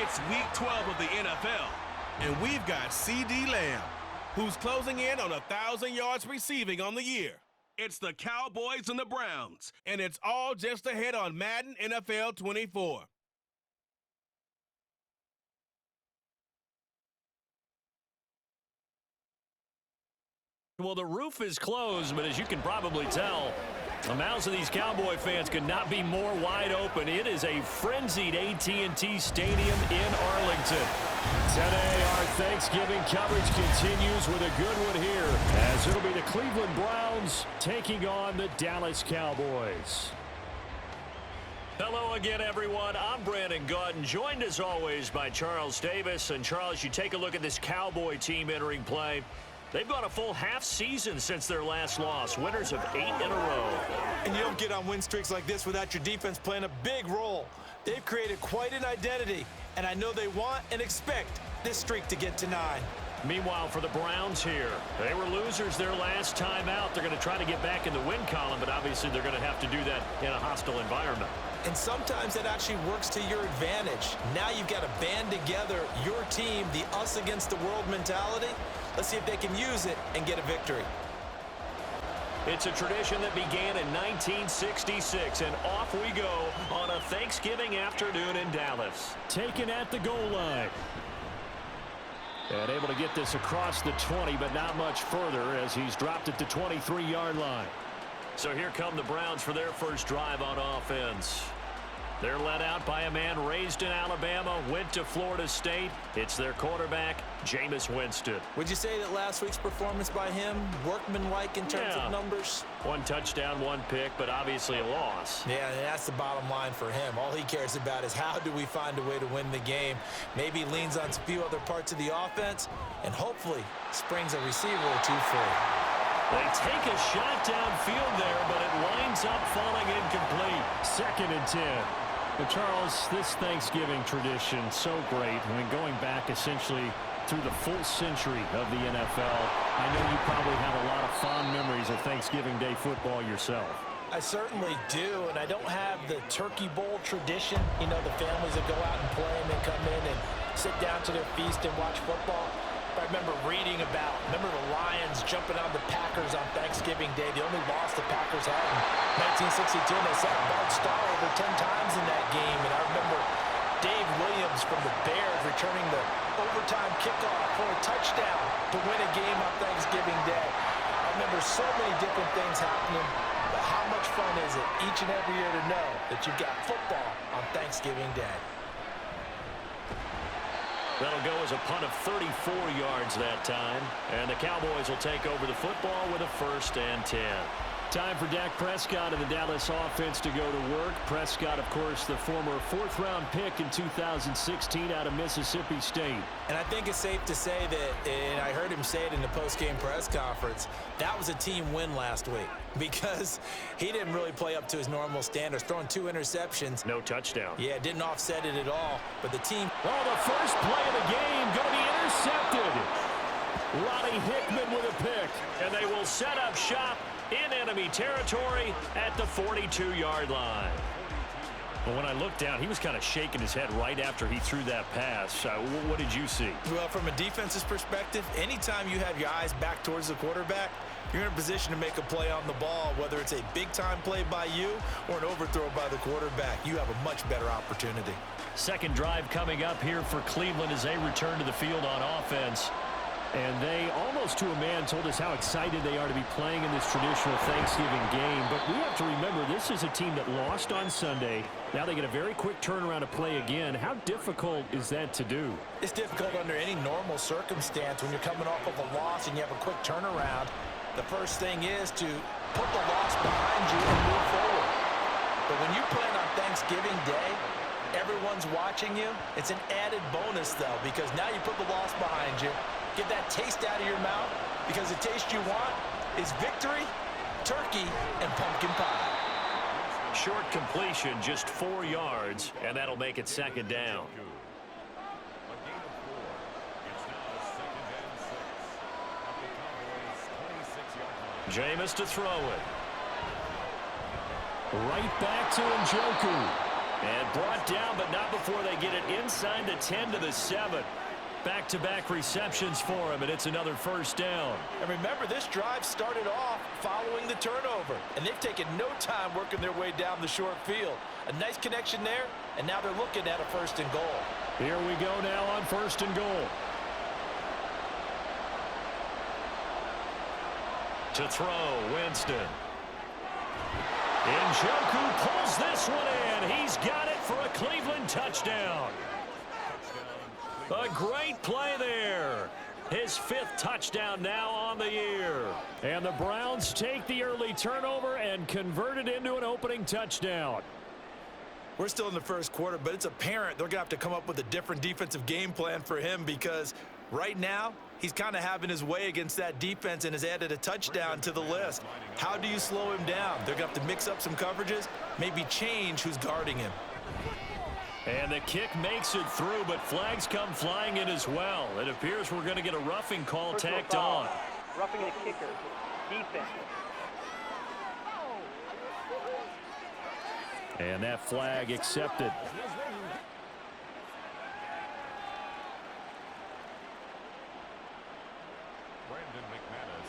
It's Week 12 of the NFL. And we've got C.D. Lamb, who's closing in on 1,000 yards receiving on the year. It's the Cowboys and the Browns. And it's all just ahead on Madden NFL 24. Well, the roof is closed, but as you can probably tell, the mouths of these Cowboy fans could not be more wide open. It is a frenzied AT&T Stadium in Arlington. Today, our Thanksgiving coverage continues with a good one here, as it'll be the Cleveland Browns taking on the Dallas Cowboys. Hello again, everyone. I'm Brandon Gautin, joined as always by Charles Davis. And Charles, you take a look at this Cowboy team entering play. They've gone a full half season since their last loss, winners of 8 in a row. And you don't get on win streaks like this without your defense playing a big role. They've created quite an identity, and I know they want and expect this streak to get to 9. Meanwhile, for the Browns here, they were losers their last time out. They're going to try to get back in the win column, but obviously they're going to have to do that in a hostile environment. And sometimes that actually works to your advantage. Now you've got to band together your team, the us against the world mentality. Let's see if they can use it and get a victory. It's a tradition that began in 1966, and off we go on a Thanksgiving afternoon in Dallas. Taken at the goal line. And able to get this across the 20, but not much further as he's dropped at the 23-yard line. So here come the Browns for their first drive on offense. They're led out by a man raised in Alabama, went to Florida State. It's their quarterback, Jameis Winston. Would you say that last week's performance by him, workmanlike in terms of numbers? 1 touchdown, 1 pick, but obviously a loss. Yeah, and that's the bottom line for him. All he cares about is how do we find a way to win the game. Maybe leans on a few other parts of the offense, and hopefully springs a receiver or two free. They take a shot downfield there, but it winds up falling incomplete. 2nd and 10. But Charles, this Thanksgiving tradition, so great. I mean, going back essentially through the full century of the NFL, I know you probably have a lot of fond memories of Thanksgiving Day football yourself. I certainly do, and I don't have the Turkey Bowl tradition. You know, the families that go out and play and then come in and sit down to their feast and watch football. I remember reading about, the Lions jumping on the Packers on Thanksgiving Day. The only loss the Packers had in 1962, and they sacked Bart Starr over 10 times in that game. And I remember Dave Williams from the Bears returning the overtime kickoff for a touchdown to win a game on Thanksgiving Day. I remember so many different things happening, but how much fun is it each and every year to know that you've got football on Thanksgiving Day? That'll go as a punt of 34 yards that time. And the Cowboys will take over the football with a 1st and 10. Time for Dak Prescott and the Dallas offense to go to work. Prescott, of course, the former 4th-round pick in 2016 out of Mississippi State. And I think it's safe to say that, and I heard him say it in the post-game press conference, that was a team win last week because he didn't really play up to his normal standards, throwing 2 interceptions. No touchdown. Yeah, didn't offset it at all, but the team... Oh, the first play of the game going to be intercepted. Ronnie Hickman with a pick, and they will set up shop in enemy territory at the 42-yard line. But when I looked down, he was kind of shaking his head right after he threw that pass. What did you see? Well, from a defense's perspective, anytime you have your eyes back towards the quarterback, you're in a position to make a play on the ball, whether it's a big-time play by you or an overthrow by the quarterback. You have a much better opportunity. Second drive coming up here for Cleveland as they return to the field on offense. And they, almost to a man, told us how excited they are to be playing in this traditional Thanksgiving game. But we have to remember, this is a team that lost on Sunday. Now they get a very quick turnaround to play again. How difficult is that to do? It's difficult under any normal circumstance when you're coming off of a loss and you have a quick turnaround. The first thing is to put the loss behind you and move forward. But when you're playing on Thanksgiving Day, everyone's watching you. It's an added bonus, though, because now you put the loss behind you. Get that taste out of your mouth, because the taste you want is victory, turkey, and pumpkin pie. Short completion, just 4 yards, and that'll make it 2nd down. Jameis to throw it. Right back to Njoku. And brought down, but not before they get it inside the 10 to the 7. Back-to-back receptions for him, and it's another first down. And remember, this drive started off following the turnover, and they've taken no time working their way down the short field. A nice connection there, and now they're looking at a 1st and goal. Here we go now on 1st and goal. To throw, Winston. Njoku pulls this one in. He's got it for a Cleveland touchdown. A great play there. His 5th touchdown now on the year. And the Browns take the early turnover and convert it into an opening touchdown. We're still in the 1st quarter, but it's apparent they're going to have to come up with a different defensive game plan for him because right now he's kind of having his way against that defense and has added a touchdown to the list. How do you slow him down? They're going to have to mix up some coverages, maybe change who's guarding him. And the kick makes it through, but flags come flying in as well. It appears we're going to get a roughing call tacked on. Roughing the kicker. Defense. And that flag accepted.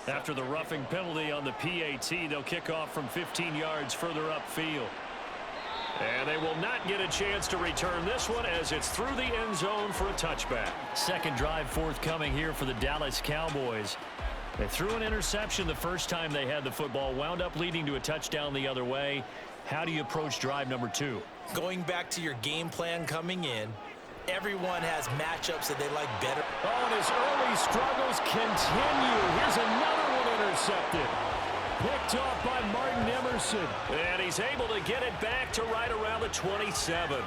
After the roughing penalty on the PAT, they'll kick off from 15 yards further upfield. And they will not get a chance to return this one as it's through the end zone for a touchback. Second drive forthcoming here for the Dallas Cowboys. They threw an interception the first time they had the football, wound up leading to a touchdown the other way. How do you approach drive number 2? Going back to your game plan coming in, everyone has matchups that they like better. Oh, and his early struggles continue. Here's another one intercepted. Picked off by Martin Emerson. And he's able to get it back to right around the 27.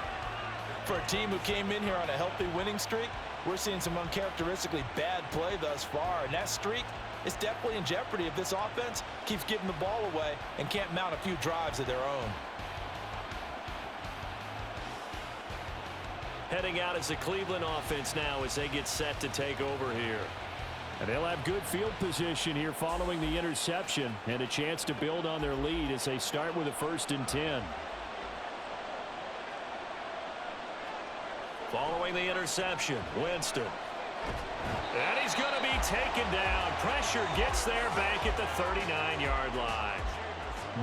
For a team who came in here on a healthy winning streak, we're seeing some uncharacteristically bad play thus far. And that streak is definitely in jeopardy if this offense keeps giving the ball away and can't mount a few drives of their own. Heading out as the Cleveland offense now as they get set to take over here. And they'll have good field position here following the interception and a chance to build on their lead as they start with a 1st and 10. Following the interception, Winston. And he's going to be taken down. Pressure gets there back at the 39-yard line.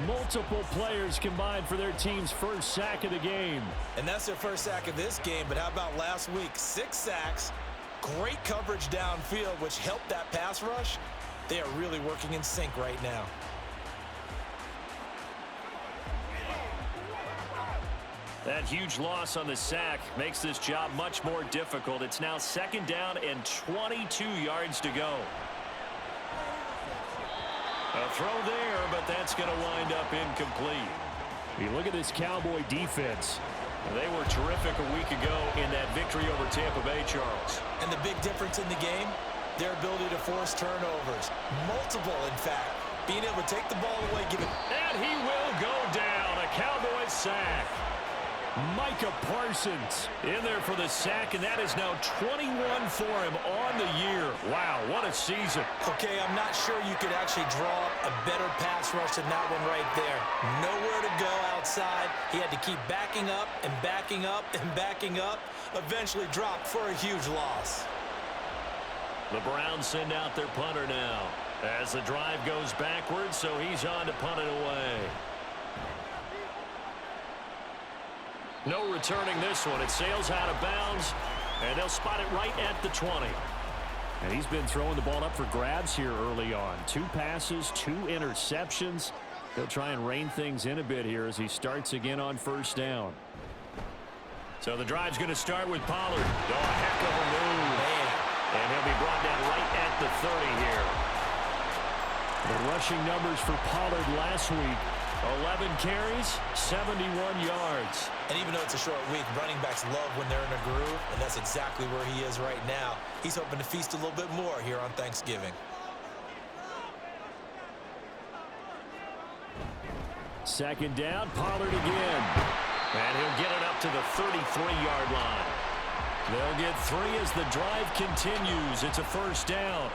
Multiple players combined for their team's first sack of the game. And that's their first sack of this game, but how about last week? 6 sacks, great coverage downfield, which helped that pass rush. They are really working in sync right now. That huge loss on the sack makes this job much more difficult. It's now 2nd down and 22 yards to go. A throw there, but that's going to wind up incomplete. You look at this Cowboy defense. They were terrific a week ago in that victory over Tampa Bay, Charles. And the big difference in the game, their ability to force turnovers. Multiple, in fact. Being able to take the ball away, give it. And he will go down. A Cowboy sack. Micah Parsons in there for the sack, and that is now 21 for him on the year. Wow, what a season. Okay, I'm not sure you could actually draw up a better pass rush than that one right there. Nowhere to go outside. He had to keep backing up and backing up and backing up. Eventually dropped for a huge loss. The Browns send out their punter now as the drive goes backwards, so he's on to punt it away. No returning this one. It sails out of bounds, and they'll spot it right at the 20. And he's been throwing the ball up for grabs here early on. 2 passes, 2 interceptions. He'll try and rein things in a bit here as he starts again on 1st down. So the drive's going to start with Pollard. Oh, a heck of a move. Man. And he'll be brought down right at the 30 here. The rushing numbers for Pollard last week. 11 carries, 71 yards. And even though it's a short week, running backs love when they're in a groove, and that's exactly where he is right now. He's hoping to feast a little bit more here on Thanksgiving. Second down, Pollard again. And he'll get it up to the 33-yard line. They'll get 3 as the drive continues. It's a 1st down.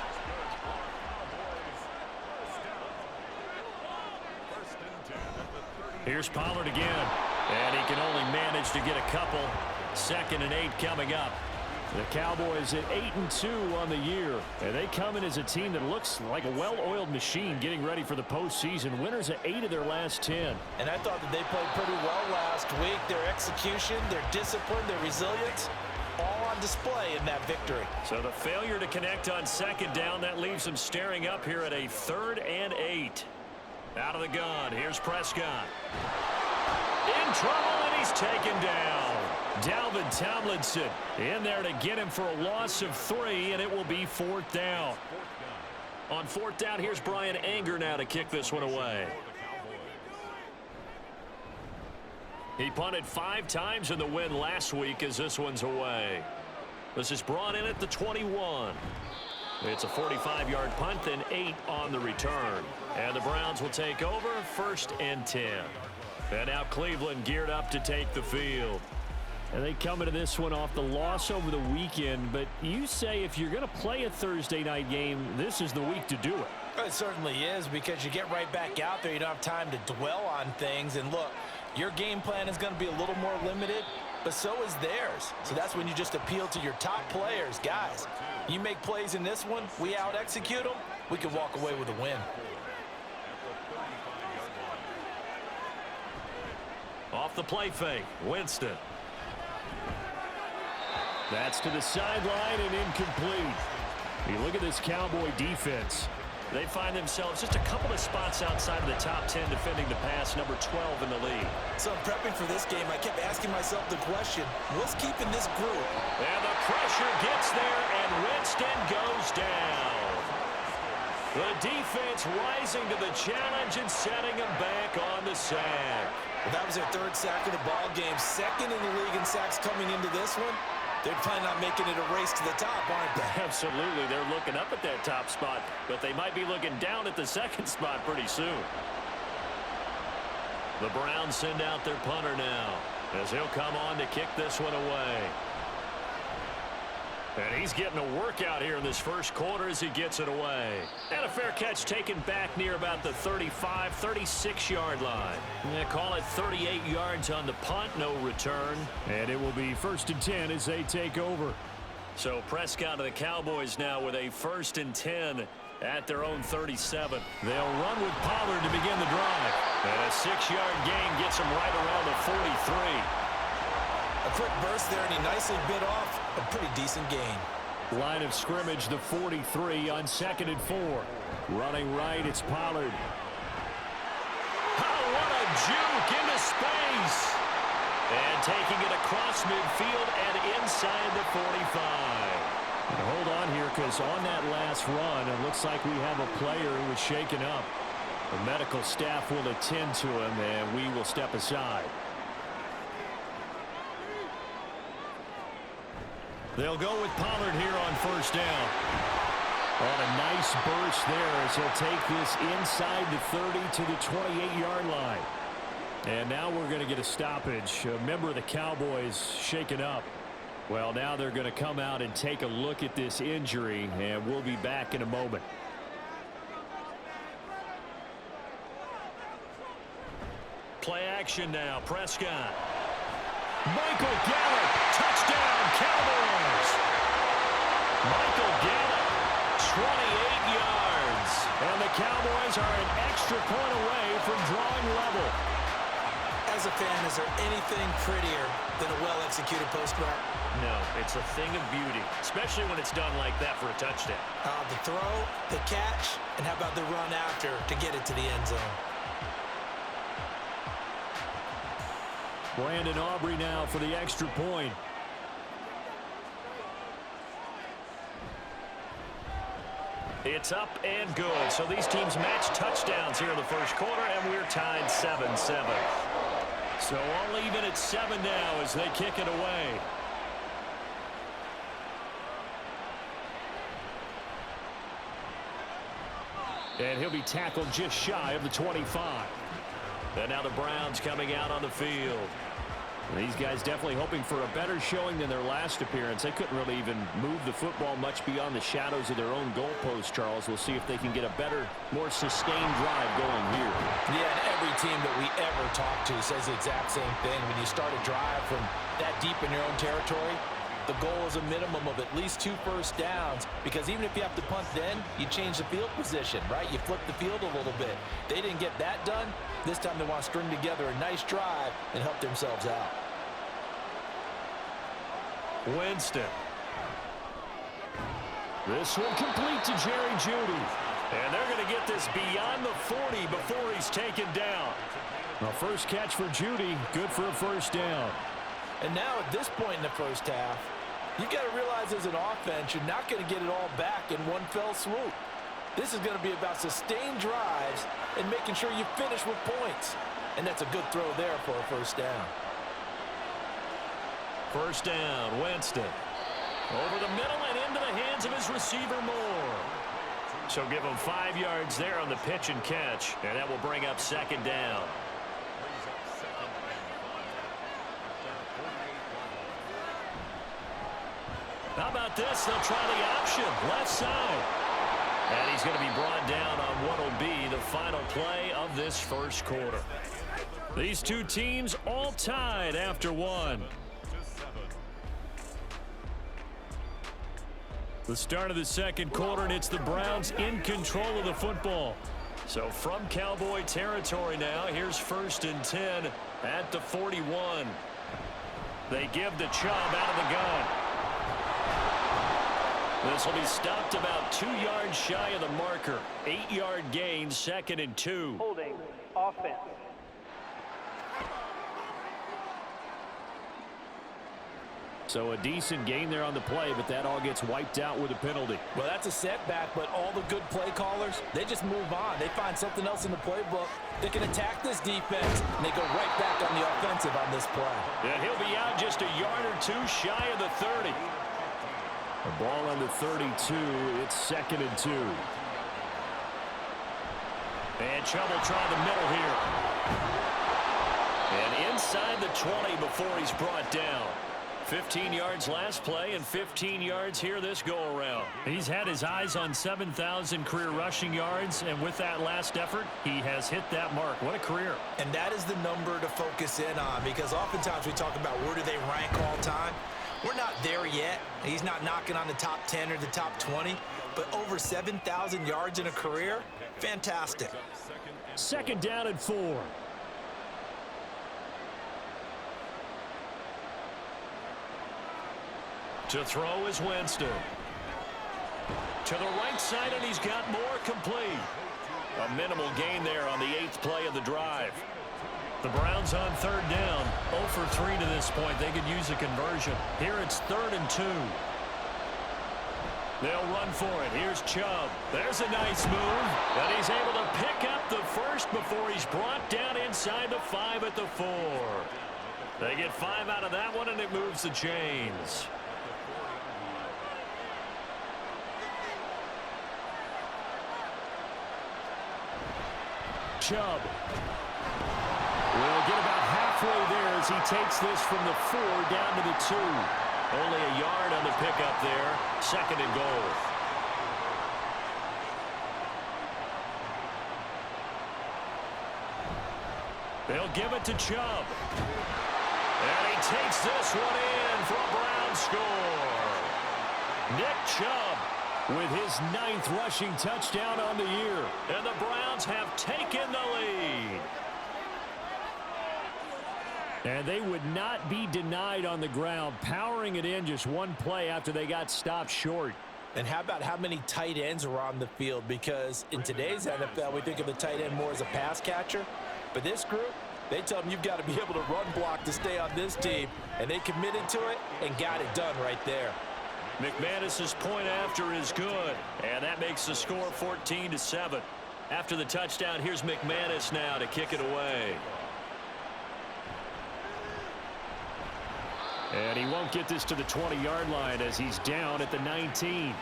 Here's Pollard again. And he can only manage to get a couple. 2nd and 8 coming up. The Cowboys at 8-2 on the year. And they come in as a team that looks like a well-oiled machine getting ready for the postseason. Winners of 8 of their last 10. And I thought that they played pretty well last week. Their execution, their discipline, their resilience, all on display in that victory. So the failure to connect on 2nd down, that leaves them staring up here at a 3rd and 8. Out of the gun, here's Prescott. In trouble, and he's taken down. Dalvin Tomlinson in there to get him for a loss of 3, and it will be 4th down. On 4th down, here's Brian Anger now to kick this one away. He punted 5 times in the win last week as this one's away. This is brought in at the 21. It's a 45-yard punt, then 8 on the return. And the Browns will take over 1st and 10. And now Cleveland geared up to take the field. And they come into this one off the loss over the weekend. But you say if you're going to play a Thursday night game, this is the week to do it. It certainly is, because you get right back out there. You don't have time to dwell on things. And look, your game plan is going to be a little more limited, but so is theirs. So that's when you just appeal to your top players. Guys, you make plays in this one, we out-execute them, we can walk away with a win. Off the play fake, Winston. That's to the sideline and incomplete. You look at this Cowboy defense. They find themselves just a couple of spots outside of the top 10 defending the pass, number 12 in the league. So in prepping for this game, I kept asking myself the question, what's keeping this group? And the pressure gets there, and Winston goes down. The defense rising to the challenge and setting him back on the sack. Well, that was their 3rd sack of the ball game, 2nd in the league in sacks coming into this one. They're planning on making it a race to the top, aren't they? Absolutely. They're looking up at that top spot, but they might be looking down at the 2nd spot pretty soon. The Browns send out their punter now as he'll come on to kick this one away. And he's getting a workout here in this first quarter as he gets it away. And a fair catch taken back near about the 35, 36-yard line. Yeah, call it 38 yards on the punt, no return. And it will be 1st and 10 as they take over. So Prescott of the Cowboys now with a 1st and 10 at their own 37. They'll run with Pollard to begin the drive. And a 6-yard gain gets him right around the 43. A quick burst there, and he nicely bit off a pretty decent gain. Line of scrimmage, the 43 on 2nd and 4. Running right, it's Pollard. Oh, what a juke into space. And taking it across midfield and inside the 45. Hold on here, because on that last run, it looks like we have a player who was shaken up. The medical staff will attend to him, and we will step aside. They'll go with Pollard here on 1st down. On a nice burst there as he'll take this inside the 30 to the 28-yard line. And now we're going to get a stoppage. A member of the Cowboys shaken up. Well, now they're going to come out and take a look at this injury, and we'll be back in a moment. Play action now. Prescott. Michael Gallup, touchdown, Cowboys! Michael Gallup, 28 yards. And the Cowboys are an extra point away from drawing level. As a fan, is there anything prettier than a well-executed post route? No, it's a thing of beauty, especially when it's done like that for a touchdown. The throw, the catch, and how about the run after to get it to the end zone? Brandon Aubrey now for the extra point. It's up and good. So these teams match touchdowns here in the first quarter, and we're tied 7-7. So all even at 7 now as they kick it away. And he'll be tackled just shy of the 25. And now the Browns coming out on the field. These guys definitely hoping for a better showing than their last appearance. They couldn't really even move the football much beyond the shadows of their own goalpost, Charles. We'll see if they can get a better, more sustained drive going here. Yeah, and every team that we ever talk to says the exact same thing. When you start a drive from that deep in your own territory, the goal is a minimum of at least 2 first downs, because even if you have to punt then, you change the field position, right? You flip the field a little bit. They didn't get that done. This time they want to string together a nice drive and help themselves out. Winston. This one complete to Jerry Jeudy. And they're going to get this beyond the 40 before he's taken down. A first catch for Jeudy, good for a first down. And now at this point in the first half, you've got to realize as an offense, you're not going to get it all back in one fell swoop. This is going to be about sustained drives and making sure you finish with points. And that's a good throw there for a first down. First down, Winston. Over the middle and into the hands of his receiver, Moore. So give him 5 yards there on the pitch and catch, and that will bring up second down. How about this? They'll try the option, left side. And he's going to be brought down on what will be the final play of this first quarter. These two teams all tied after one. The start of the second quarter, and it's the Browns in control of the football. So from Cowboy territory now, here's 1st and 10 at the 41. They give to Chubb out of the gun. This will be stopped about 2 yards shy of the marker. 8-yard gain, 2nd and 2. Holding offense. So a decent gain there on the play, but that all gets wiped out with a penalty. Well, that's a setback, but all the good play callers, they just move on. They find something else in the playbook. They can attack this defense, and they go right back on the offensive on this play. And he'll be out just a yard or two shy of the 30. The ball on the 32. It's 2nd and 2. And Chubb will try the middle here. And inside the 20 before he's brought down. 15 yards last play and 15 yards here this go-around. He's had his eyes on 7,000 career rushing yards, and with that last effort, he has hit that mark. What a career. And that is the number to focus in on, because oftentimes we talk about where do they rank all time. We're not there yet. He's not knocking on the top 10 or the top 20, but over 7,000 yards in a career, fantastic. 2nd down and 4. To throw is Winston. To the right side, and he's got more complete. A minimal gain there on the 8th play of the drive. The Browns on 3rd down. 0 for 3 to this point. They could use a conversion. Here it's 3rd and 2. They'll run for it. Here's Chubb. There's a nice move. And he's able to pick up the first before he's brought down inside the 5 at the 4. They get 5 out of that one, and it moves the chains. Chubb will get about halfway there as he takes this from the 4 down to the 2. Only a yard on the pickup there. 2nd and goal. They'll give it to Chubb. And he takes this one in for a Brown score. Nick Chubb with his 9th rushing touchdown on the year. And the Browns have taken the lead. And they would not be denied on the ground, powering it in just one play after they got stopped short. And how about how many tight ends are on the field? Because in today's NFL, we think of the tight end more as a pass catcher. But this group, they tell them you've got to be able to run block to stay on this team. And they committed to it and got it done right there. McManus's point after is good, and that makes the score 14-7. After the touchdown, here's McManus now to kick it away. And he won't get this to the 20-yard line as he's down at the 19.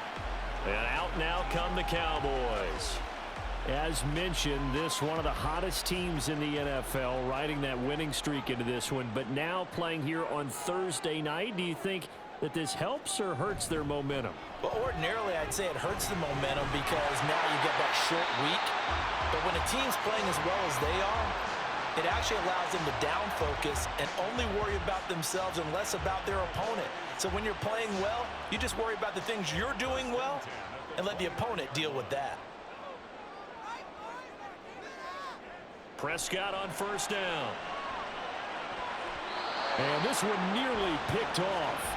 And out now come the Cowboys. As mentioned, this one of the hottest teams in the NFL, riding that winning streak into this one, but now playing here on Thursday night. Do you think that this helps or hurts their momentum? Well, ordinarily, I'd say it hurts the momentum because now you get that short week. But when a team's playing as well as they are, it actually allows them to down focus and only worry about themselves and less about their opponent. So when you're playing well, you just worry about the things you're doing well and let the opponent deal with that. Prescott on first down. And this one nearly picked off.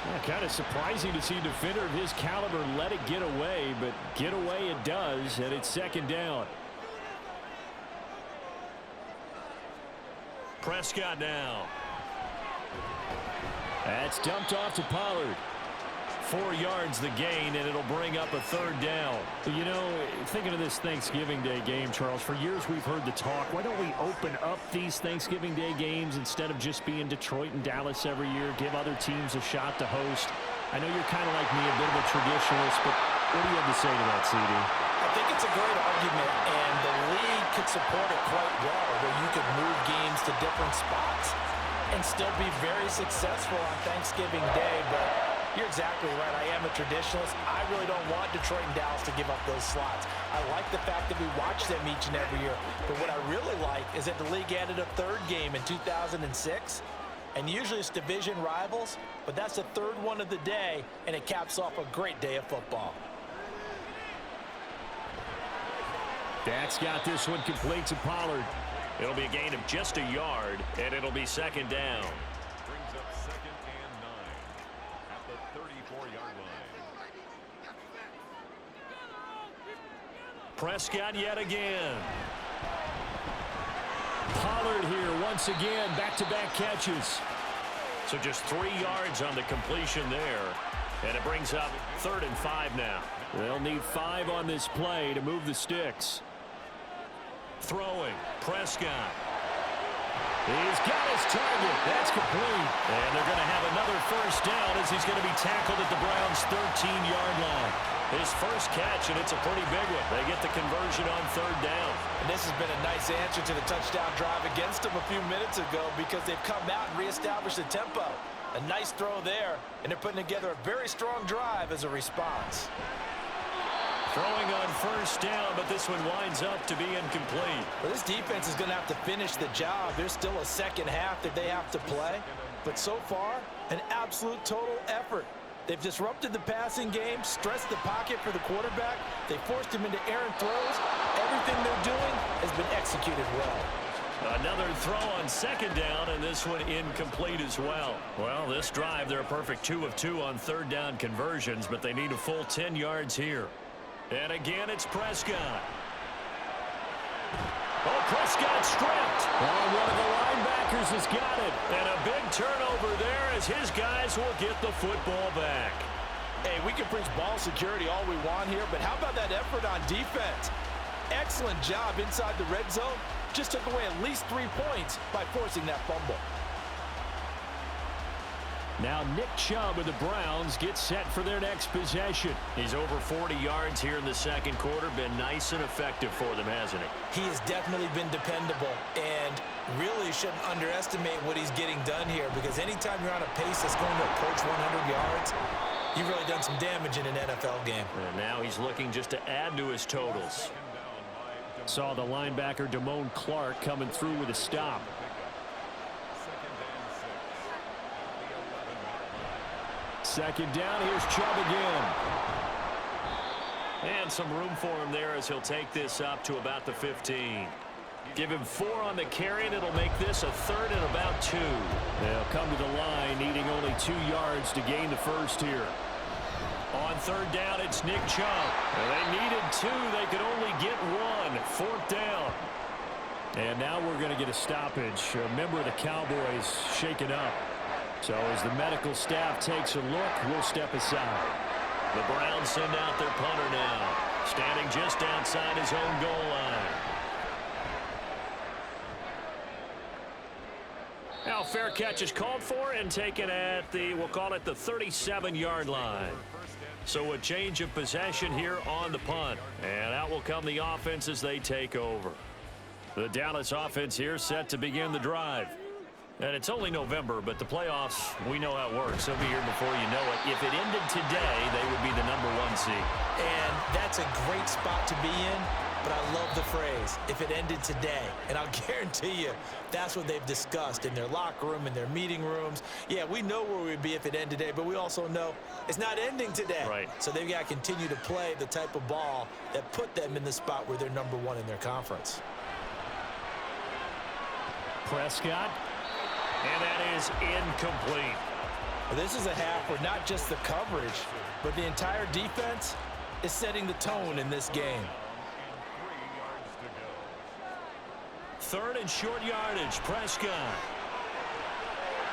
Yeah, kind of surprising to see a defender of his caliber let it get away, but get away it does, and it's second down. Prescott now. That's dumped off to Pollard. 4 yards the gain, and it'll bring up a third down. You know, thinking of this Thanksgiving Day game, Charles, for years we've heard the talk, why don't we open up these Thanksgiving Day games instead of just being Detroit and Dallas every year, give other teams a shot to host? I know you're kind of like me, a bit of a traditionalist, but what do you have to say to that, CD? I think it's a great argument, and the league could support it quite well, where you could move games to different spots and still be very successful on Thanksgiving Day, but you're exactly right. I am a traditionalist. I really don't want Detroit and Dallas to give up those slots. I like the fact that we watch them each and every year. But what I really like is that the league added a third game in 2006. And usually it's division rivals, but that's the third one of the day, and it caps off a great day of football. Dak's got this one complete to Pollard. It'll be a gain of just a yard, and it'll be second down. Brings up 2nd and 9 at the 34-yard line. Prescott yet again. Pollard here once again, back-to-back catches. So just 3 yards on the completion there. And it brings up 3rd and 5 now. They'll need 5 on this play to move the sticks. Throwing, Prescott. He's got his target. That's complete. And they're going to have another first down as he's going to be tackled at the Browns' 13-yard line. His first catch, and it's a pretty big one. They get the conversion on 3rd down. And this has been a nice answer to the touchdown drive against them a few minutes ago because they've come out and reestablished the tempo. A nice throw there, and they're putting together a very strong drive as a response. Throwing on first down, but this one winds up to be incomplete. Well, this defense is going to have to finish the job. There's still a second half that they have to play. But so far, an absolute total effort. They've disrupted the passing game, stressed the pocket for the quarterback. They forced him into errant throws. Everything they're doing has been executed well. Another throw on second down, and this one incomplete as well. Well, this drive, they're a perfect 2 of 2 on 3rd down conversions, but they need a full 10 yards here. And again, it's Prescott. Oh, Prescott stripped. Oh, one of the linebackers has got it. And a big turnover there as his guys will get the football back. Hey, we can preach ball security all we want here, but how about that effort on defense? Excellent job inside the red zone. Just took away at least 3 points by forcing that fumble. Now Nick Chubb with the Browns gets set for their next possession. He's over 40 yards here in the second quarter. Been nice and effective for them, hasn't he? He has definitely been dependable, and really shouldn't underestimate what he's getting done here, because anytime you're on a pace that's going to approach 100 yards, you've really done some damage in an NFL game. And now he's looking just to add to his totals. Saw the linebacker Damone Clark coming through with a stop. Second down, here's Chubb again. And some room for him there as he'll take this up to about the 15. Give him 4 on the carry, and it'll make this a 3rd and about 2. They'll come to the line, needing only 2 yards to gain the first here. On 3rd down, it's Nick Chubb. And they needed 2. They could only get 1. 4th down. And now we're going to get a stoppage. A member of the Cowboys shaken up. So as the medical staff takes a look, we'll step aside. The Browns send out their punter now, standing just outside his own goal line. Now fair catch is called for and taken at the, we'll call it the 37-yard line. So a change of possession here on the punt. And out will come the offense as they take over. The Dallas offense here set to begin the drive. And it's only November, but the playoffs, we know how it works. They'll be here before you know it. If it ended today, they would be the #1 seed. And that's a great spot to be in, but I love the phrase, if it ended today. And I'll guarantee you, that's what they've discussed in their locker room, in their meeting rooms. Yeah, we know where we'd be if it ended today, but we also know it's not ending today. Right. So they've got to continue to play the type of ball that put them in the spot where they're #1 in their conference. Prescott. And that is incomplete. Well, this is a half where not just the coverage, but the entire defense is setting the tone in this game. 3rd and short yardage, Prescott.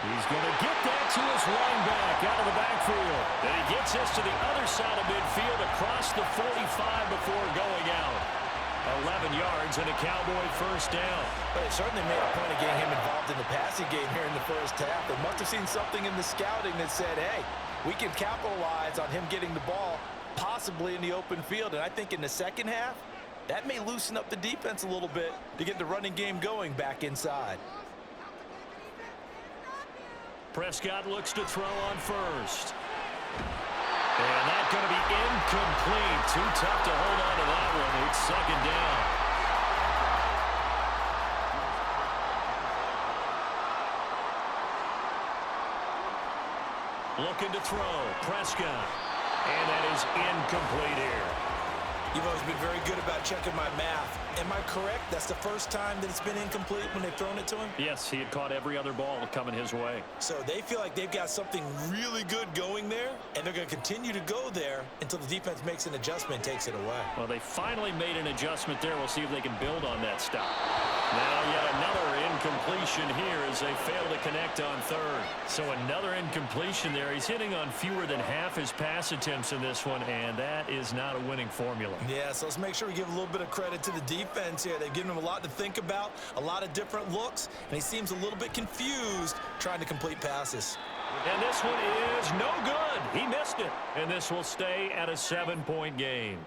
He's going to get that to his running back out of the backfield. And he gets this to the other side of midfield across the 45 before going out. 11 yards and a Cowboy first down. But it certainly made a point of getting him involved in the passing game here in the first half. They must have seen something in the scouting that said, hey, we can capitalize on him getting the ball possibly in the open field. And I think in the second half, that may loosen up the defense a little bit to get the running game going back inside. Prescott looks to throw on first. And that's going to be incomplete. Too tough to hold on to that one. It's 2nd down. Looking to throw. Prescott. And that is incomplete here. You've always been very good about checking my math. Am I correct? That's the first time that it's been incomplete when they've thrown it to him? Yes, he had caught every other ball coming his way. So they feel like they've got something really good going there, and they're going to continue to go there until the defense makes an adjustment and takes it away. Well, they finally made an adjustment there. We'll see if they can build on that stop. Now yet another incompletion here as they fail to connect on 3rd. So another incompletion there. He's hitting on fewer than half his pass attempts in this one, and that is not a winning formula. Yeah, so let's make sure we give a little bit of credit to the defense here. They've given him a lot to think about, a lot of different looks, and he seems a little bit confused trying to complete passes. And this one is no good. He missed it. And this will stay at a 7-point game.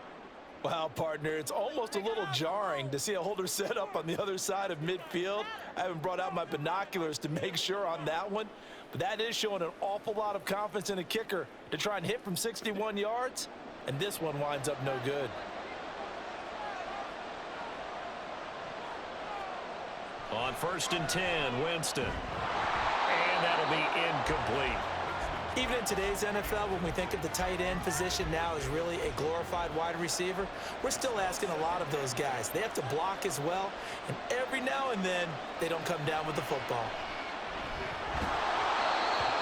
Wow, partner, it's almost a little jarring to see a holder set up on the other side of midfield. I haven't brought out my binoculars to make sure on that one, but that is showing an awful lot of confidence in a kicker to try and hit from 61 yards, and this one winds up no good. On 1st and 10, Winston. And that'll be incomplete. Even in today's NFL, when we think of the tight end position now as really a glorified wide receiver, we're still asking a lot of those guys. They have to block as well, and every now and then, they don't come down with the football.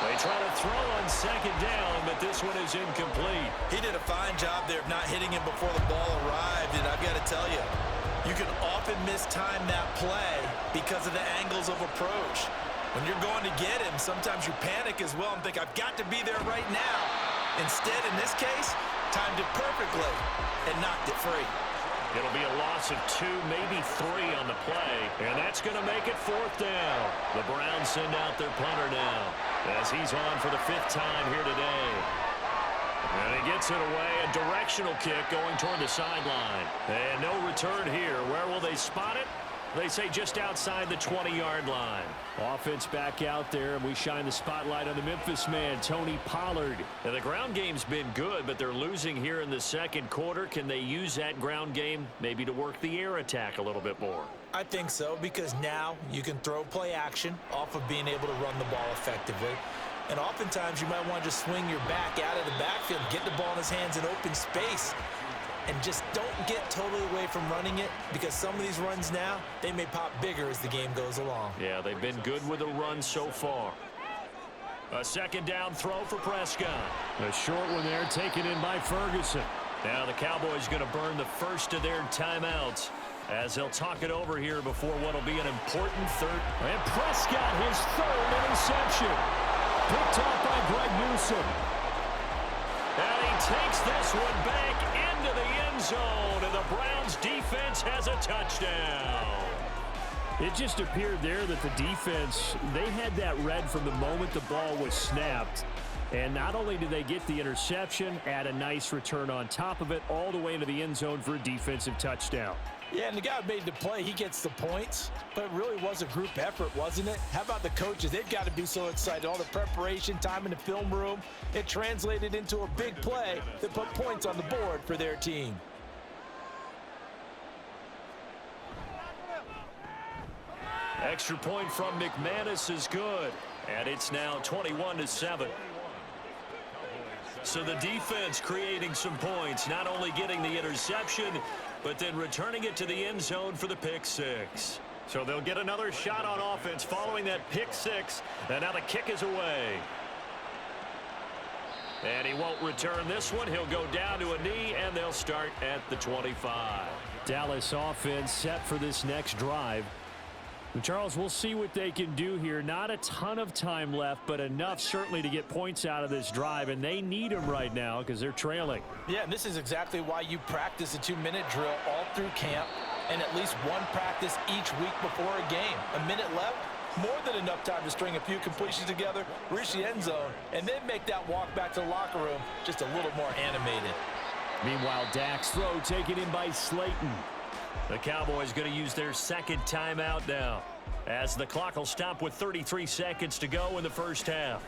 They try to throw on 2nd down, but this one is incomplete. He did a fine job there of not hitting him before the ball arrived, and I've got to tell you, you can often mistime that play because of the angles of approach. When you're going to get him, sometimes you panic as well and think, I've got to be there right now. Instead, in this case, timed it perfectly and knocked it free. It'll be a loss of 2, maybe 3 on the play, and that's going to make it 4th down. The Browns send out their punter now as he's on for the 5th time here today. And he gets it away, a directional kick going toward the sideline. And no return here. Where will they spot it? They say just outside the 20-yard line. Offense back out there, and we shine the spotlight on the Memphis man, Tony Pollard. And the ground game's been good, but they're losing here in the 2nd quarter. Can they use that ground game maybe to work the air attack a little bit more? I think so, because now you can throw play action off of being able to run the ball effectively. And oftentimes you might want to just swing your back out of the backfield, get the ball in his hands in open space, and just don't get totally away from running it, because some of these runs now, they may pop bigger as the game goes along. Yeah, they've been good with the run so far. A 2nd down throw for Prescott. A short one there taken in by Ferguson. Now the Cowboys going to burn the first of their timeouts as they'll talk it over here before what will be an important 3rd. And Prescott, his 3rd interception. Picked off by Greg Newsome. And he takes this one back into the end zone, and the Browns defense has a touchdown. It just appeared there that the defense, they had that read from the moment the ball was snapped. And not only did they get the interception, add a nice return on top of it, all the way into the end zone for a defensive touchdown. Yeah, and the guy who made the play, he gets the points, but it really was a group effort, wasn't it? How about the coaches? They've got to be so excited. All the preparation, time in the film room, it translated into a big play that put points on the board for their team. Extra point from McManus is good, and it's now 21-7. So the defense creating some points, not only getting the interception, but then returning it to the end zone for the pick six. So they'll get another shot on offense following that pick six, and now the kick is away. And he won't return this one. He'll go down to a knee, and they'll start at the 25. Dallas offense set for this next drive. Charles, we'll see what they can do here. Not a ton of time left, but enough certainly to get points out of this drive, and they need them right now because they're trailing. Yeah, and this is exactly why you practice a 2-minute drill all through camp and at least one practice each week before a game. A minute left, more than enough time to string a few completions together, reach the end zone, and then make that walk back to the locker room just a little more animated. Meanwhile, Dak's throw taken in by Slayton. The Cowboys going to use their second timeout now, as the clock will stop with 33 seconds to go in the first half.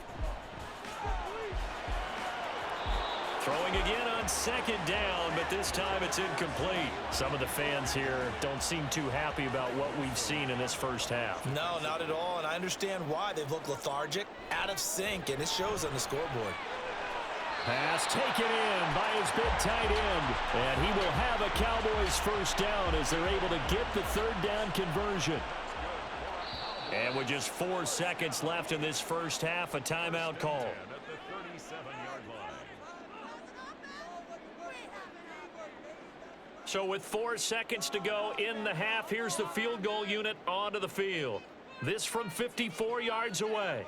Throwing again on second down, but this time it's incomplete. Some of the fans here don't seem too happy about what we've seen in this first half. No, not at all, and I understand why. They've looked lethargic, out of sync, and it shows on the scoreboard. Pass taken in by his big tight end, and he will have a Cowboys first down as they're able to get the third down conversion. And with just 4 seconds left in this first half, a timeout call. At the 37-yard line. So with 4 seconds to go in the half, here's the field goal unit onto the field. This from 54 yards away.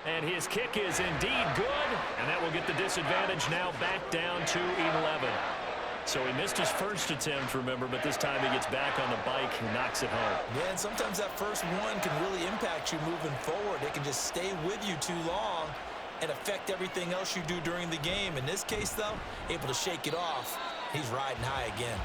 And his kick is indeed good, and that will get the disadvantage now back down to 11. So he missed his first attempt, remember, but this time he gets back on the bike and knocks it home. Yeah, and sometimes that first one can really impact you moving forward. It can just stay with you too long and affect everything else you do during the game. In this case, though, able to shake it off. He's riding high again.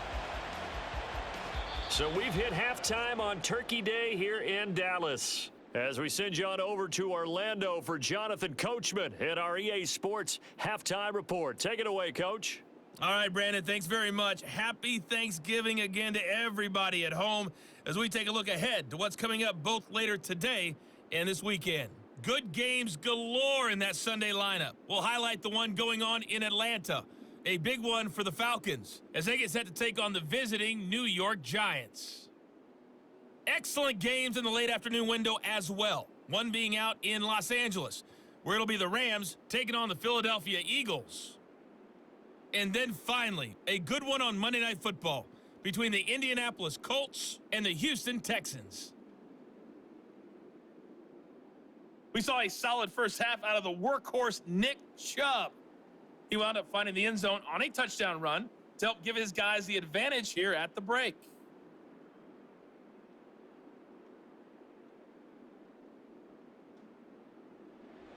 So we've hit halftime on Turkey Day here in Dallas. As we send you on over to Orlando for Jonathan Coachman at our EA Sports Halftime Report. Take it away, Coach. All right, Brandon, thanks very much. Happy Thanksgiving again to everybody at home as we take a look ahead to what's coming up both later today and this weekend. Good games galore in that Sunday lineup. We'll highlight the one going on in Atlanta, a big one for the Falcons as they get set to take on the visiting New York Giants. Excellent games in the late afternoon window as well. One being out in Los Angeles, where it'll be the Rams taking on the Philadelphia Eagles. And then finally, a good one on Monday Night Football between the Indianapolis Colts and the Houston Texans. We saw a solid first half out of the workhorse Nick Chubb. He wound up finding the end zone on a touchdown run to help give his guys the advantage here at the break.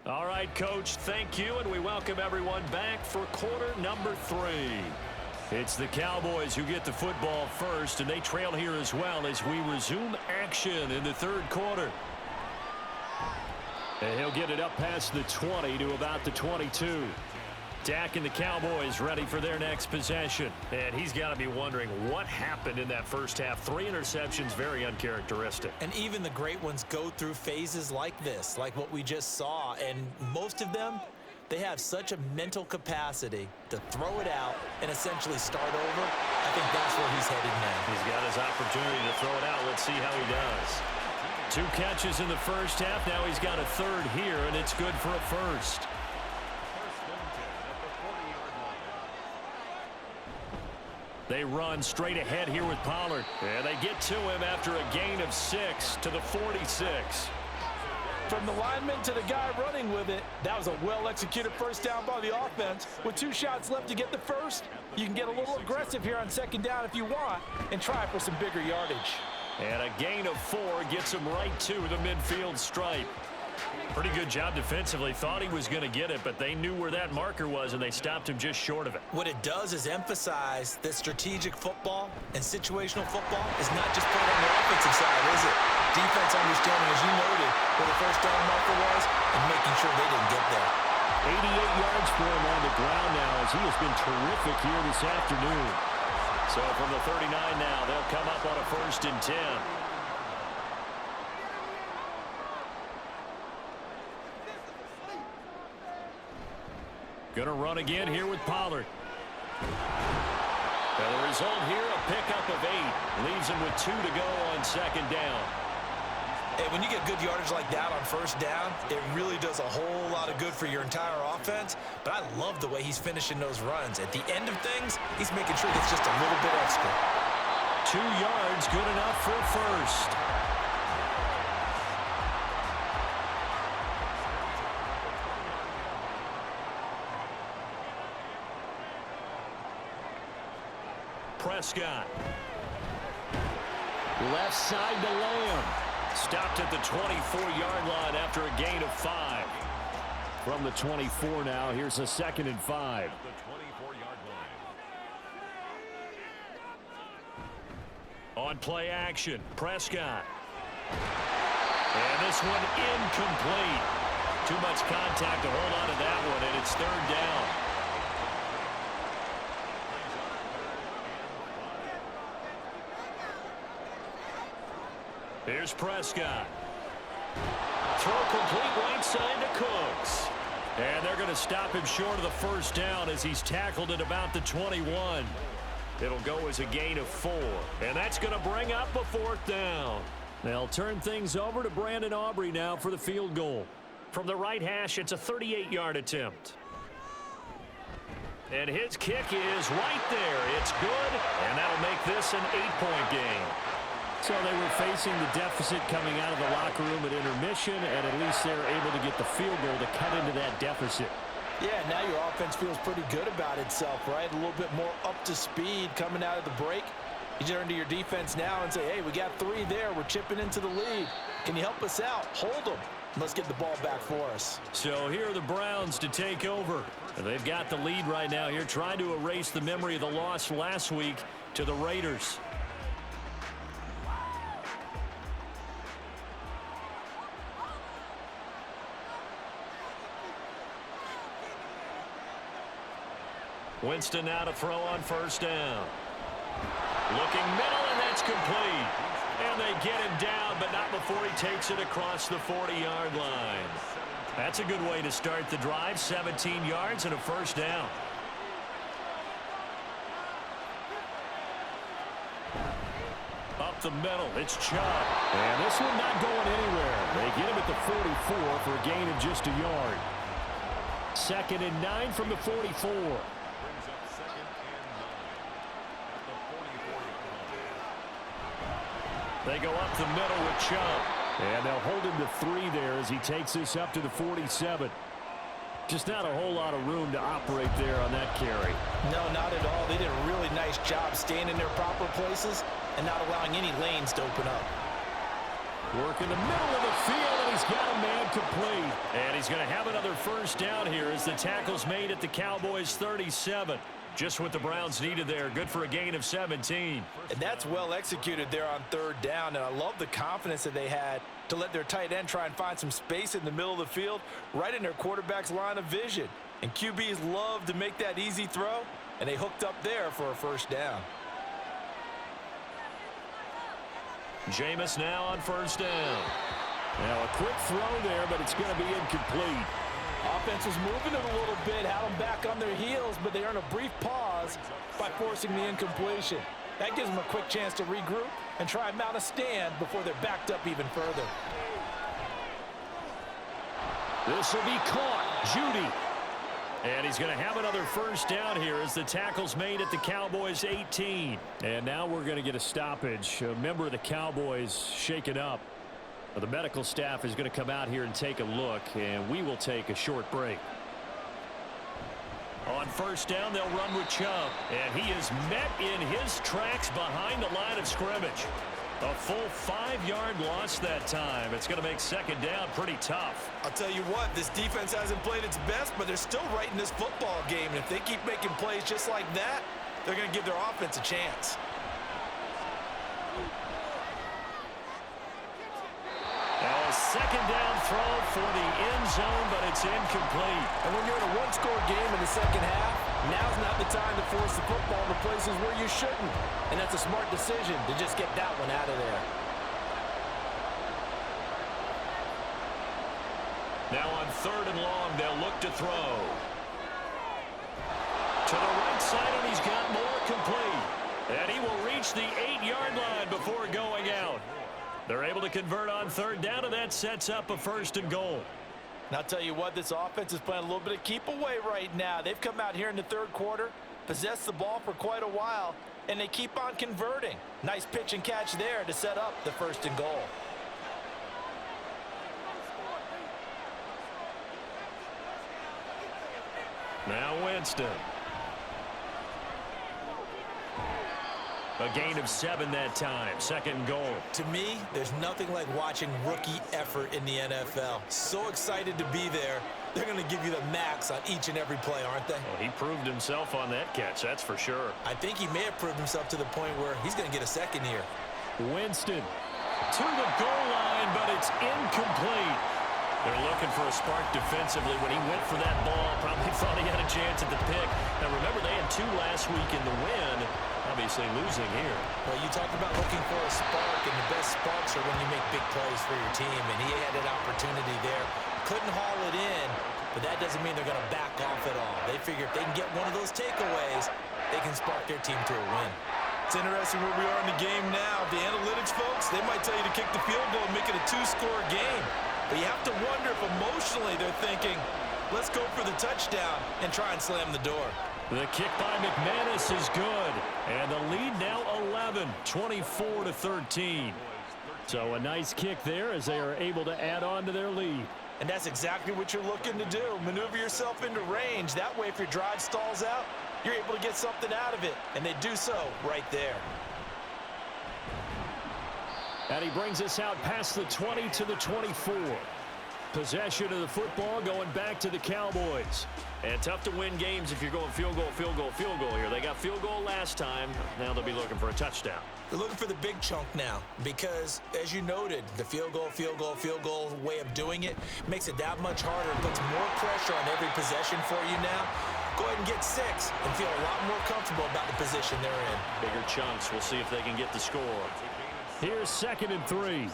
All right, Coach, thank you, and we welcome everyone back for quarter number 3. It's the Cowboys who get the football first, and they trail here as well as we resume action in the third quarter. And he'll get it up past the 20 to about the 22. Dak and the Cowboys ready for their next possession. And he's got to be wondering what happened in that first half. 3 interceptions, very uncharacteristic. And even the great ones go through phases like this, like what we just saw. And most of them, they have such a mental capacity to throw it out and essentially start over. I think that's where he's headed now. He's got his opportunity to throw it out. Let's see how he does. 2 catches in the first half. Now he's got a third here, and it's good for a first. They run straight ahead here with Pollard. And they get to him after a gain of 6 to the 46. from the lineman to the guy running with it, that was a well-executed first down by the offense. With 2 shots left to get the first, you can get a little aggressive here on second down if you want and try for some bigger yardage. And a gain of 4 gets him right to the midfield stripe. Pretty good job defensively. Thought he was going to get it, but they knew where that marker was, and they stopped him just short of it. What it does is emphasize that strategic football and situational football is not just played on the offensive side, is it? Defense understanding, as you noted, where the first down marker was and making sure they didn't get there. 88 yards for him on the ground now as he has been terrific here this afternoon. So from the 39 now, they'll come up on a 1st and 10. Going to run again here with Pollard. And the result here, a pickup of 8. Leaves him with 2 to go on second down. Hey, when you get good yardage like that on first down, it really does a whole lot of good for your entire offense. But I love the way he's finishing those runs. At the end of things, he's making sure that's just a little bit extra. 2 yards, good enough for a first. Prescott. Left side to Lamb. Stopped at the 24-yard line after a gain of 5. From the 24 now, here's a 2nd and 5. The 24-yard line. On play action, Prescott. And this one incomplete. Too much contact to hold on to that one, and it's 3rd down. Here's Prescott. Throw complete right side to Cooks. And they're going to stop him short of the first down as he's tackled at about the 21. It'll go as a gain of 4. And that's going to bring up a 4th down. They'll turn things over to Brandon Aubrey now for the field goal. From the right hash, it's a 38-yard attempt. And his kick is right there. It's good, and that'll make this an 8-point game. So they were facing the deficit coming out of the locker room at intermission, and at least they're able to get the field goal to cut into that deficit. Yeah, now your offense feels pretty good about itself, right? A little bit more up to speed coming out of the break. You turn to your defense now and say, hey, we got 3 there. We're chipping into the lead. Can you help us out? Hold them. Let's get the ball back for us. So here are the Browns to take over. And they've got the lead right now here, trying to erase the memory of the loss last week to the Raiders. Winston now to throw on first down. Looking middle, and that's complete. And they get him down, but not before he takes it across the 40-yard line. That's a good way to start the drive. 17 yards and a first down. Up the middle, it's Chubb. And this one not going anywhere. They get him at the 44 for a gain of just a yard. 2nd and 9 from the 44. They go up the middle with Chubb. And they'll hold him to 3 there as he takes this up to the 47. Just not a whole lot of room to operate there on that carry. No, not at all. They did a really nice job staying in their proper places and not allowing any lanes to open up. Work in the middle of the field, and he's got a man complete. And he's going to have another first down here as the tackle's made at the Cowboys' 37. Just what the Browns needed there. Good for a gain of 17. And that's well executed there on 3rd down. And I love the confidence that they had to let their tight end try and find some space in the middle of the field, right in their quarterback's line of vision. And QBs love to make that easy throw, and they hooked up there for a first down. Jameis now on first down. Now a quick throw there, but it's going to be incomplete. Offense was moving it a little bit, had them back on their heels, but they earn a brief pause by forcing the incompletion. That gives them a quick chance to regroup and try and mount a stand before they're backed up even further. This will be caught. Judy. And he's going to have another first down here as the tackle's made at the Cowboys' 18. And now we're going to get a stoppage. A member of the Cowboys shaken up. Well, the medical staff is going to come out here and take a look, and we will take a short break. On first down, they'll run with Chubb, and he is met in his tracks behind the line of scrimmage. A full 5-yard loss that time. It's going to make second down pretty tough. I'll tell you what, this defense hasn't played its best, but they're still right in this football game. And if they keep making plays just like that, they're going to give their offense a chance. Now a second down throw for the end zone, but it's incomplete. And when you're in a one-score game in the second half, now's not the time to force the football into places where you shouldn't. And that's a smart decision to just get that one out of there. Now on third and long, they'll look to throw. To the right side, and he's got more complete. And he will reach the 8-yard line before going out. They're able to convert on third down, and that sets up a first and goal. And I'll tell you what, this offense is playing a little bit of keep away right now. They've come out here in the third quarter, possessed the ball for quite a while, and they keep on converting. Nice pitch and catch there to set up the first and goal. Now Winston. A gain of 7 that time. Second and goal. To me, there's nothing like watching rookie effort in the NFL. So excited to be there. They're going to give you the max on each and every play, aren't they? Well, he proved himself on that catch, that's for sure. I think he may have proved himself to the point where he's going to get a second here. Winston to the goal line, but it's incomplete. They're looking for a spark defensively. When he went for that ball, probably thought he had a chance at the pick. Now, remember, they had 2 last week in the win. Obviously losing here. Well, you talked about looking for a spark, and the best sparks are when you make big plays for your team, and he had an opportunity there. Couldn't haul it in, but that doesn't mean they're going to back off at all. They figure if they can get one of those takeaways, they can spark their team to a win. It's interesting where we are in the game now. The analytics folks, they might tell you to kick the field goal and make it a 2-score game. But you have to wonder if emotionally they're thinking, let's go for the touchdown and try and slam the door. The kick by McManus is good. And the lead now 11, 24-13. So a nice kick there as they are able to add on to their lead. And that's exactly what you're looking to do. Maneuver yourself into range. That way, if your drive stalls out, you're able to get something out of it. And they do so right there. And he brings us out past the 20 to the 24. Possession of the football going back to the Cowboys. And tough to win games if you're going field goal, field goal, field goal here. They got field goal last time. Now they'll be looking for a touchdown. They're looking for the big chunk now because, as you noted, the field goal way of doing it makes it that much harder. It puts more pressure on every possession for you now. Go ahead and get 6 and feel a lot more comfortable about the position they're in. Bigger chunks. We'll see if they can get the score. Here's 2nd and 3.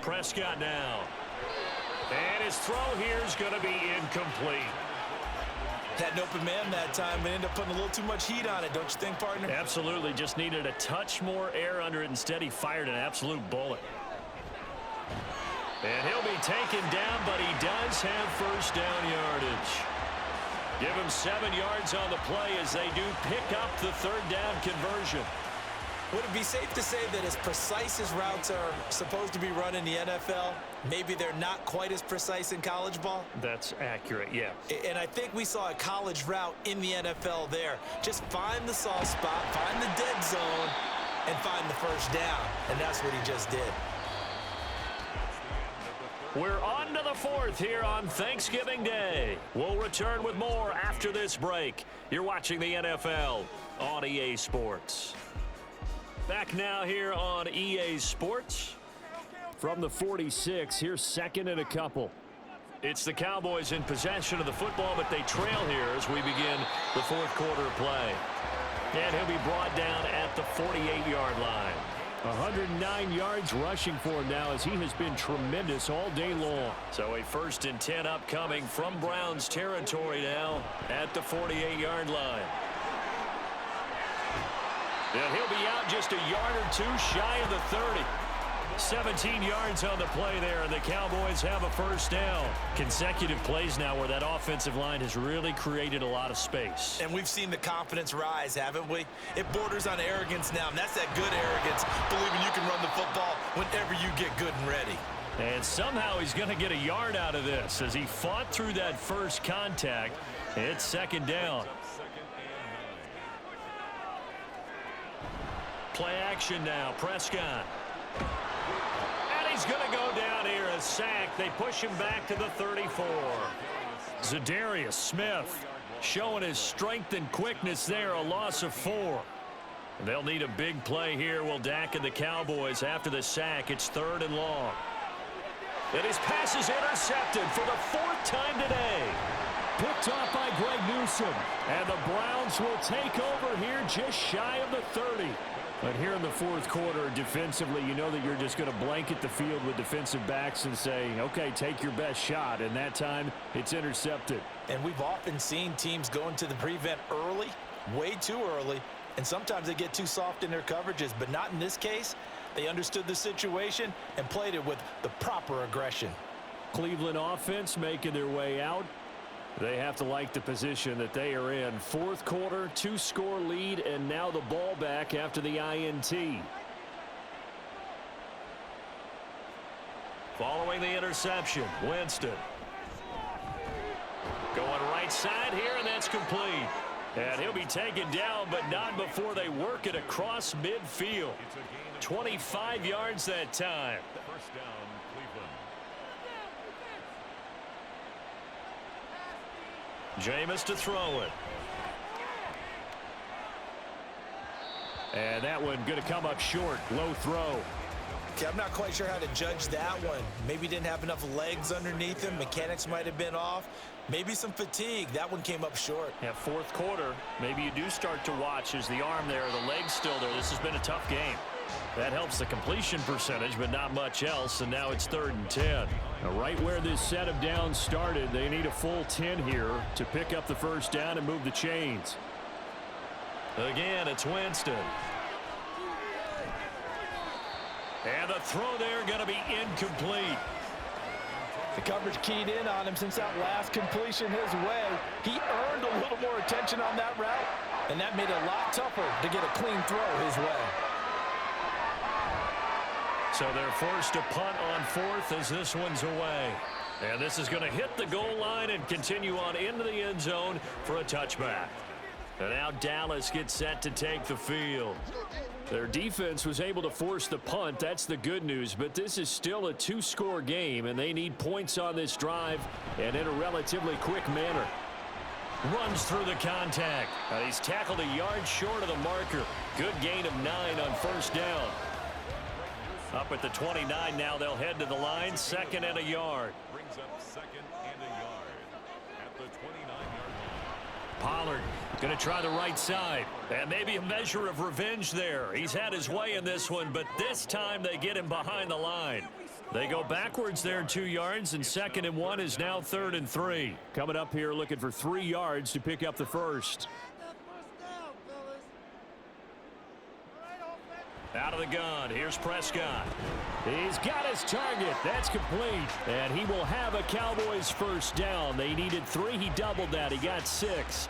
Prescott now. And his throw here is going to be incomplete. Had an open man that time, but ended up putting a little too much heat on it, don't you think, partner? Absolutely. Just needed a touch more air under it. Instead, he fired an absolute bullet. And he'll be taken down, but he does have first down yardage. Give him 7 yards on the play as they do pick up the third down conversion. Would it be safe to say that as precise as routes are supposed to be run in the NFL, maybe they're not quite as precise in college ball? That's accurate, yeah. And I think we saw a college route in the NFL there. Just find the soft spot, find the dead zone, and find the first down. And that's what he just did. We're on to the 4th here on Thanksgiving Day. We'll return with more after this break. You're watching the NFL on EA Sports. Back now here on EA Sports. From the 46, here's 2nd and a couple. It's the Cowboys in possession of the football, but they trail here as we begin the 4th quarter of play. And he'll be brought down at the 48-yard line. 109 yards rushing for him now as he has been tremendous all day long. So a 1st and 10 upcoming from Browns territory now at the 48-yard line. And he'll be out just a yard or 2 shy of the 30. 17 yards on the play there, and the Cowboys have a first down. Consecutive plays now where that offensive line has really created a lot of space. And we've seen the confidence rise, haven't we? It borders on arrogance now, and that's that good arrogance, believing you can run the football whenever you get good and ready. And somehow he's going to get a yard out of this as he fought through that first contact. It's second down. Play action now. Prescott. And he's going to go down here. A sack. They push him back to the 34. Zadarius Smith showing his strength and quickness there. A loss of 4. They'll need a big play here. Will Dak and the Cowboys after the sack. It's 3rd and long. And his pass is intercepted for the 4th time today. Picked off by Greg Newsome. And the Browns will take over here just shy of the 30. But here in the 4th quarter, defensively, you know that you're just going to blanket the field with defensive backs and say, okay, take your best shot. And that time, it's intercepted. And we've often seen teams go into the prevent early, way too early, and sometimes they get too soft in their coverages, but not in this case. They understood the situation and played it with the proper aggression. Cleveland offense making their way out. They have to like the position that they are in. 4th quarter, 2-score lead, and now the ball back after the INT. Following the interception, Winston. Going right side here, and that's complete. And he'll be taken down, but not before they work it across midfield. 25 yards that time. First down, Cleveland. Jameis to throw it. And that one going to come up short. Low throw. Okay, I'm not quite sure how to judge that one. Maybe didn't have enough legs underneath him. Mechanics might have been off. Maybe some fatigue. That one came up short. Yeah, 4th quarter. Maybe you do start to watch as the arm there, the leg's still there. This has been a tough game. That helps the completion percentage, but not much else, and now it's 3rd and 10. Now, right where this set of downs started, they need a full 10 here to pick up the first down and move the chains. Again, it's Winston. And the throw there going to be incomplete. The coverage keyed in on him since that last completion his way. He earned a little more attention on that route, and that made it a lot tougher to get a clean throw his way. So they're forced to punt on 4th as this one's away. And this is going to hit the goal line and continue on into the end zone for a touchback. And now Dallas gets set to take the field. Their defense was able to force the punt. That's the good news. But this is still a 2-score game, and they need points on this drive and in a relatively quick manner. Runs through the contact. And he's tackled a yard short of the marker. Good gain of 9 on first down. Up at the 29 now, they'll head to the line. 2nd and a yard. Brings up 2nd and a yard at the 29-yard line. Pollard going to try the right side. And maybe a measure of revenge there. He's had his way in this one, but this time they get him behind the line. They go backwards there 2 yards, and 2nd and 1 is now 3rd and 3. Coming up here looking for 3 yards to pick up the first. Out of the gun, here's Prescott. He's got his target. That's complete. And he will have a Cowboys first down. They needed 3. He doubled that. He got 6.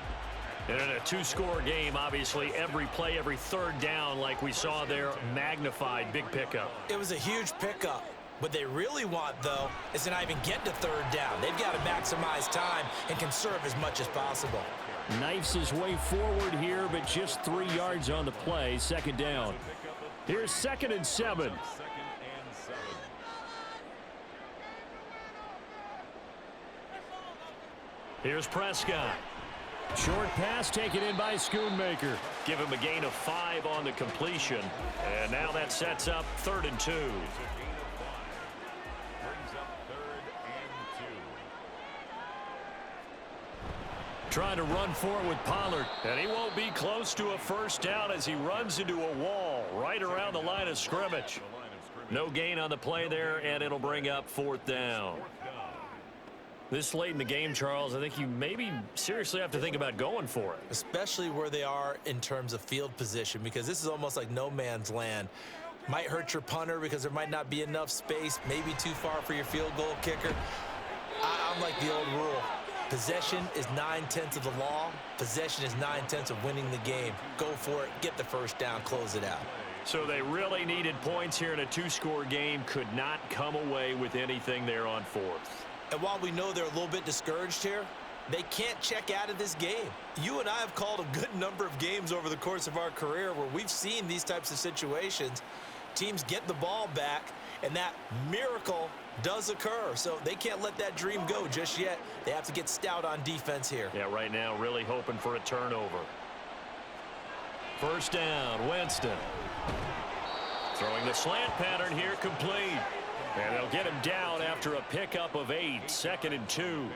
And in a 2-score game, obviously, every play, every 3rd down, like we saw there, magnified. Big pickup. It was a huge pickup. What they really want, though, is to not even get to 3rd down. They've got to maximize time and conserve as much as possible. Knifes his way forward here, but just 3 yards on the play. 2nd down. Here's 2nd and 7. Here's Prescott. Short pass taken in by Schoonmaker. Give him a gain of 5 on the completion. And now that sets up 3rd and 2. Trying to run for it with Pollard. And he won't be close to a first down as he runs into a wall right around the line of scrimmage. No gain on the play there, and it'll bring up 4th down. This late in the game, Charles, I think you maybe seriously have to think about going for it. Especially where they are in terms of field position, because this is almost like no man's land. Might hurt your punter because there might not be enough space, maybe too far for your field goal kicker. I'm like the old rule. Possession is 9/10 of the law. Possession is 9/10 of winning the game. Go for it, get the first down, close it out. So they really needed points here in a two-score game. Could not come away with anything there on fourth. And while we know they're a little bit discouraged here, they can't check out of this game. You and I have called a good number of games over the course of our career where we've seen these types of situations. Teams get the ball back, and that miracle does occur. So they can't let that dream go just yet. They have to get stout on defense here. Yeah, right now really hoping for a turnover. First down, Winston. Throwing the slant pattern here, complete. And they'll get him down after a pickup of 8. 2nd and 2.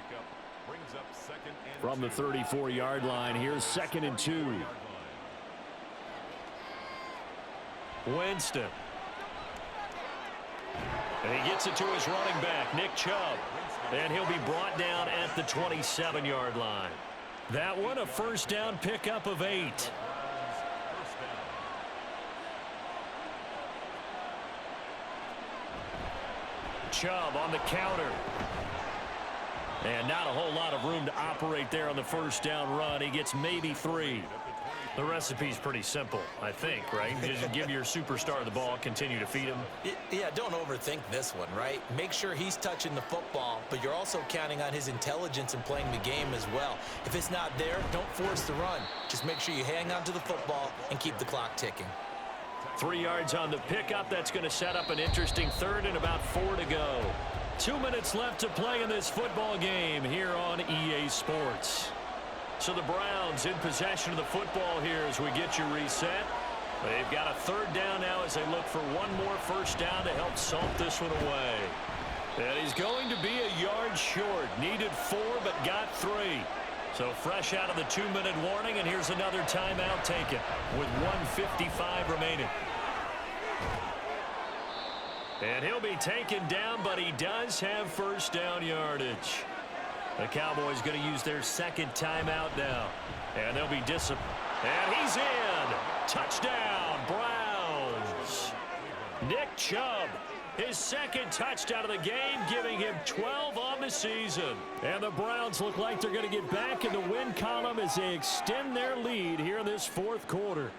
From the 34-yard line, here's 2nd and 2. Winston. And he gets it to his running back, Nick Chubb. And he'll be brought down at the 27-yard line. That one, a first down pickup of 8. Chubb on the counter. And not a whole lot of room to operate there on the first down run. He gets maybe 3. The recipe's pretty simple, I think, right? Just give your superstar the ball, continue to feed him. Yeah, don't overthink this one, right? Make sure he's touching the football, but you're also counting on his intelligence in playing the game as well. If it's not there, don't force the run. Just make sure you hang on to the football and keep the clock ticking. 3 yards on the pickup. That's going to set up an interesting third and about 4 to go. 2 minutes left to play in this football game here on EA Sports. So the Browns in possession of the football here as we get you reset. They've got a third down now as they look for one more first down to help salt this one away. And he's going to be a yard short. Needed 4 but got 3. So fresh out of the 2-minute warning, and here's another timeout taken with 1:55 remaining. And he'll be taken down, but he does have first down yardage. The Cowboys going to use their second timeout now. And they'll be disciplined. And he's in. Touchdown, Browns. Nick Chubb, his second touchdown of the game, giving him 12 on the season. And the Browns look like they're going to get back in the win column as they extend their lead here in this fourth quarter.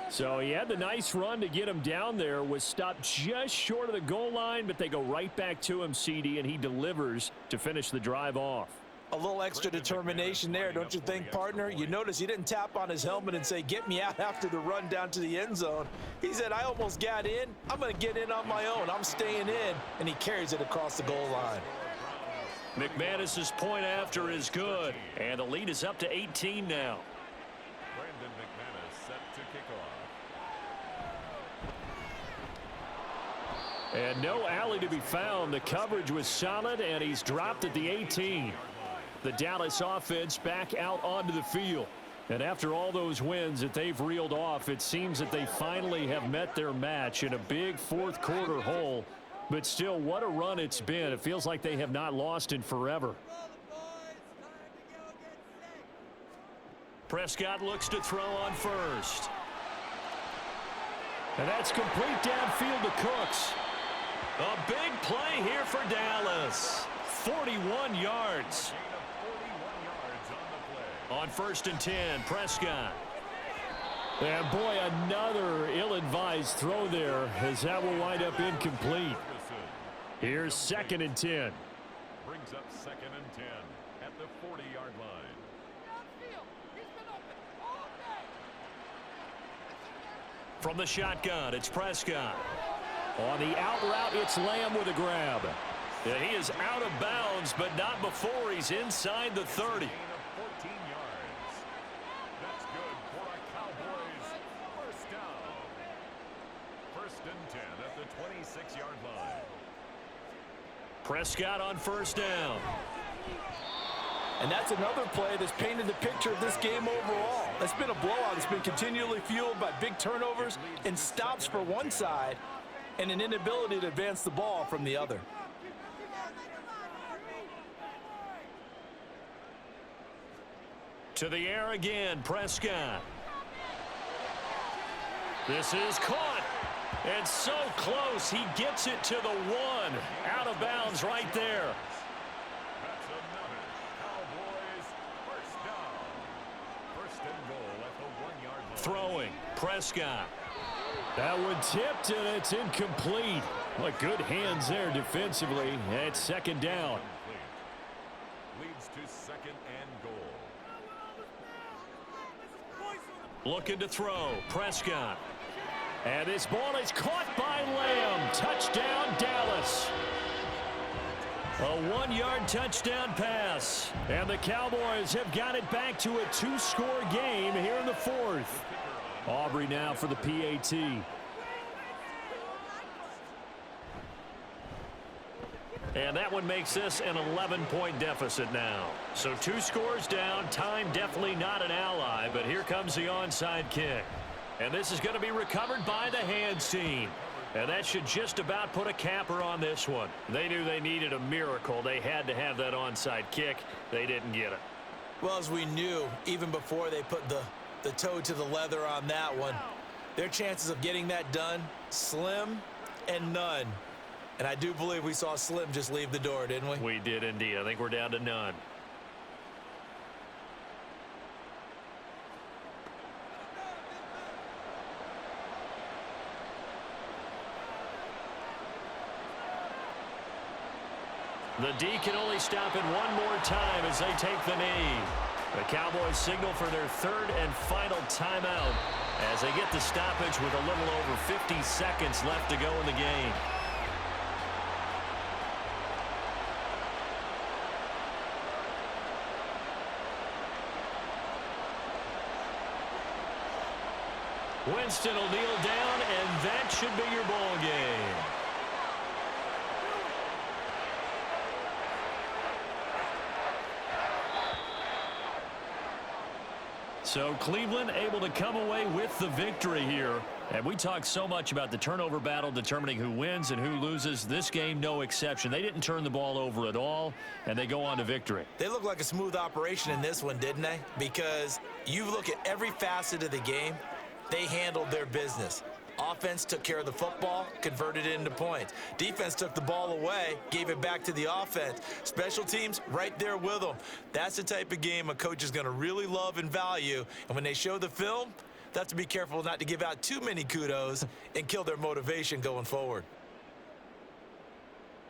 So he had the nice run to get him down there, was stopped just short of the goal line, but they go right back to him, CD, and he delivers to finish the drive off. A little extra determination there, don't you think, partner? You notice he didn't tap on his helmet and say, get me out after the run down to the end zone. He said, I almost got in. I'm going to get in on my own. I'm staying in. And he carries it across the goal line. McManus's point after is good. And the lead is up to 18 now. Brandon McManus set to kick off. And no alley to be found. The coverage was solid, and he's dropped at the 18. The Dallas offense back out onto the field. And after all those wins that they've reeled off, it seems that they finally have met their match in a big fourth quarter hole. But still, what a run it's been. It feels like they have not lost in forever. Prescott looks to throw on first. And that's complete downfield to Cooks. A big play here for Dallas. 41 yards. On 1st and 10, Prescott. And boy, another ill-advised throw there as that will wind up incomplete. Here's 2nd and 10. Brings up 2nd and 10 at the 40-yard line. From the shotgun, it's Prescott. On the out route, it's Lamb with a grab. And he is out of bounds, but not before he's inside the 30. 14 yards. That's good for a Cowboys first down. 1st and 10 at the 26-yard line. Prescott on first down. And that's another play that's painted the picture of this game overall. It's been a blowout. It's been continually fueled by big turnovers and stops for one side and an inability to advance the ball from the other. To the air again, Prescott. This is caught. And so close, he gets it to the 1. Out of bounds right there. That's another Cowboys first down. First and goal at the 1-yard line. Throwing, Prescott. That one tipped, and it's incomplete. What good hands there defensively. It's second down. Leads to second and goal. Looking to throw, Prescott. And this ball is caught by Lamb. Touchdown, Dallas. A 1-yard touchdown pass. And the Cowboys have got it back to a 2-score game here in the 4th. Aubrey now for the PAT. And that one makes this an 11-point deficit now. So 2 scores down. Time definitely not an ally, but here comes the onside kick. And this is going to be recovered by the hands team. And that should just about put a capper on this one. They knew they needed a miracle. They had to have that onside kick. They didn't get it. Well, as we knew, even before they put the toe to the leather on that one, their chances of getting that done, slim and none. And I do believe we saw Slim just leave the door, didn't we? We did indeed. I think we're down to none. The D can only stop it one more time as they take the knee. The Cowboys signal for their 3rd and final timeout as they get the stoppage with a little over 50 seconds left to go in the game. Winston will kneel down, and that should be your ball game. So Cleveland able to come away with the victory here. And we talk so much about the turnover battle determining who wins and who loses. This game, no exception. They didn't turn the ball over at all, and they go on to victory. They look like a smooth operation in this one, didn't they? Because you look at every facet of the game, they handled their business. Offense took care of the football, converted it into points. Defense took the ball away, gave it back to the offense. Special teams right there with them. That's the type of game a coach is going to really love and value. And when they show the film, they have to be careful not to give out too many kudos and kill their motivation going forward.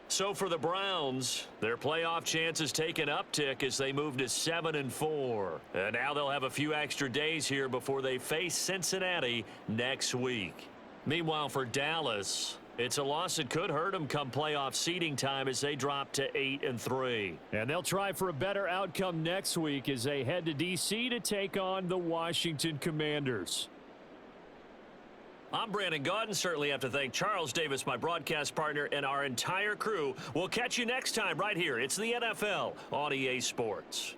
So for the Browns, their playoff chances take an uptick as they move to 7-4. And now they'll have a few extra days here before they face Cincinnati next week. Meanwhile, for Dallas, it's a loss that could hurt them come playoff seeding time as they drop to 8-3. And they'll try for a better outcome next week as they head to D.C. to take on the Washington Commanders. I'm Brandon Gaudin. Certainly have to thank Charles Davis, my broadcast partner, and our entire crew. We'll catch you next time right here. It's the NFL on EA Sports.